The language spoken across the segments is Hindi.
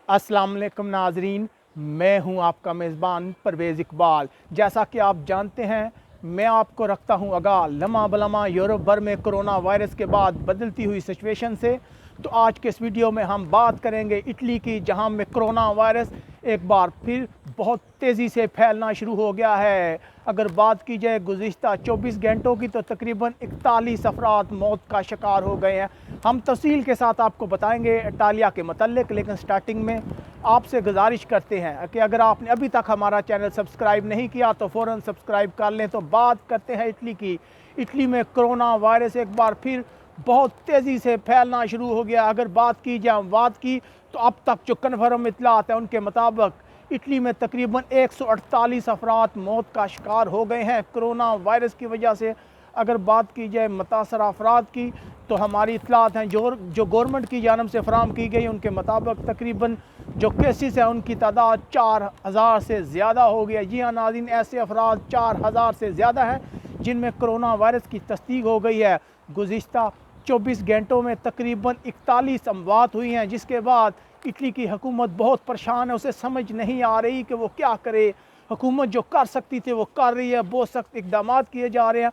अस्सलाम वालेकुम नाजरीन, मैं हूं आपका मेज़बान परवेज़ इकबाल। जैसा कि आप जानते हैं, मैं आपको रखता हूं आगाह लम्हा बलम्हा यूरोप भर में कोरोना वायरस के बाद बदलती हुई सिचुएशन से। तो आज के इस वीडियो में हम बात करेंगे इटली की, जहां में कोरोना वायरस एक बार फिर बहुत तेज़ी से फैलना शुरू हो गया है। अगर बात की जाए गुज़िश्ता 24 घंटों की, तो तकरीबन 41 अफराद मौत का शिकार हो गए हैं। हम तफसील के साथ आपको बताएंगे इटालिया के मतलब, लेकिन स्टार्टिंग में आपसे गुजारिश करते हैं कि अगर आपने अभी तक हमारा चैनल सब्सक्राइब नहीं किया तो फ़ौरन सब्सक्राइब कर लें। तो बात करते हैं इटली की। इटली में कोरोना वायरस एक बार फिर बहुत तेज़ी से फैलना शुरू हो गया। अगर बात की जाए अमवात की, तो अब तक जो कन्फर्म इतलात है उनके मुताबिक इटली में तकरीबन 148 अफराद मौत का शिकार हो गए हैं कोरोना वायरस की वजह से। अगर बात की जाए मुतासरा अफराद की, तो हमारी इतलात हैं जो गवर्नमेंट की जानब से फराम की गई, उनके मुताबिक तकरीबन जो केसेस हैं उनकी तादाद 4000 से ज़्यादा हो गया। जी हाँ नाज़रीन, ऐसे अफराद 4000 से ज़्यादा हैं जिनमें कोरोना वायरस की तस्दीक हो गई है। गुज़िश्ता 24 घंटों में तकरीबन 41 अमवात हुई हैं, जिसके बाद इटली की हुकूमत बहुत परेशान है। उसे समझ नहीं आ रही कि वो क्या करे। हुकूमत जो कर सकती थी वो कर रही है, बहुत सख्त इकदाम किए जा रहे हैं।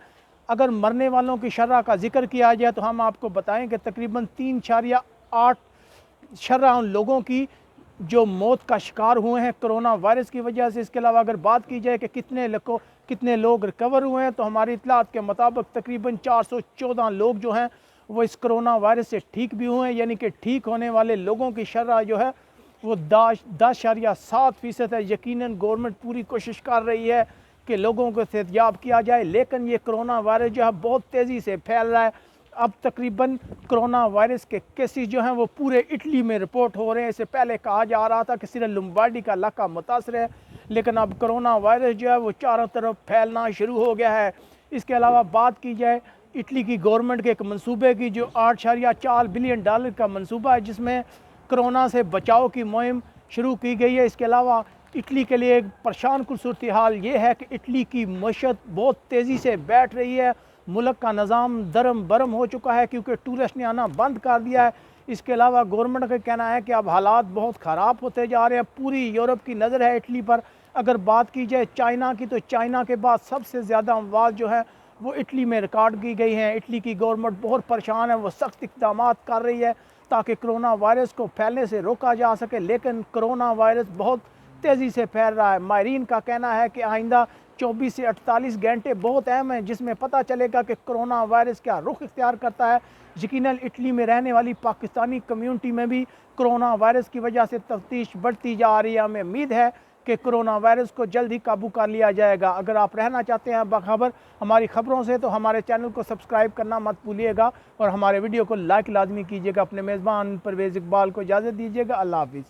अगर मरने वालों की शरह का जिक्र किया जाए तो हम आपको बताएं कि तकरीबन 3.8 शरह उन लोगों की जो मौत का शिकार हुए हैं कोरोना वायरस की वजह से। इसके अलावा अगर बात की जाए कि कितने लोग रिकवर हुए हैं, तो हमारी इतलात के मुताबिक तकरीबन 414 लोग जो हैं वो इस कोरोना वायरस से ठीक भी हुए हैं। यानी कि ठीक होने वाले लोगों की शरह जो है वो 10.7% है। यकीनन गवर्नमेंट पूरी कोशिश कर रही है कि लोगों को सेहतयाब किया जाए, लेकिन ये कोरोना वायरस जो है बहुत तेज़ी से फैल रहा है। अब तकरीबन कोरोना वायरस के केसेस जो हैं वो पूरे इटली में रिपोर्ट हो रहे हैं। इससे पहले कहा जा रहा था कि सिर्फ लुम्बार्डी का इलाका मुतासर है, लेकिन अब कोरोना वायरस जो है वो चारों तरफ फैलना शुरू हो गया है। इसके अलावा बात की जाए इटली की गवर्नमेंट के एक मनसूबे की, जो $8.4 बिलियन का मनसूबा है, जिसमें कोरोना से बचाव की मुहिम शुरू की गई है। इसके अलावा इटली के लिए एक परेशान कुल सूरत हाल ये है कि इटली की मईशत बहुत तेज़ी से बैठ रही है। मुल्क का निज़ाम दरम बरम हो चुका है क्योंकि टूरिस्ट ने आना बंद कर दिया है। इसके अलावा गवर्नमेंट का कहना है कि अब हालात बहुत ख़राब होते जा रहे हैं। पूरी यूरोप की नज़र है इटली पर। अगर बात की जाए चाइना की, तो चाइना के बाद सबसे ज़्यादा अमवात जो है वो इटली में रिकॉर्ड की गई हैं। इटली की गवर्नमेंट बहुत परेशान है, वो सख्त इक़दाम कर रही है ताकि कोरोना वायरस को फैलने से रोका जा सके, लेकिन कोरोना वायरस बहुत तेज़ी से फैल रहा है। माहिरीन का कहना है कि आइंदा 24 से 48 घंटे बहुत अहम हैं, जिसमें पता चलेगा कि कोरोना वायरस क्या रुख इख्तियार करता है। यकीनन इटली में रहने वाली पाकिस्तानी कम्यूनिटी में भी कोरोना वायरस की वजह से तफ्तीश बढ़ती जा रही है। हमें उम्मीद है कि कोरोना वायरस को जल्द ही काबू कर लिया जाएगा। अगर आप रहना चाहते हैं बाखबर हमारी ख़बरों से, तो हमारे चैनल को सब्सक्राइब करना मत भूलिएगा और हमारे वीडियो को लाइक लाजमी कीजिएगा। अपने मेज़बान परवेज़ इकबाल को इजाज़त दीजिएगा। अल्लाह हाफ़िज़।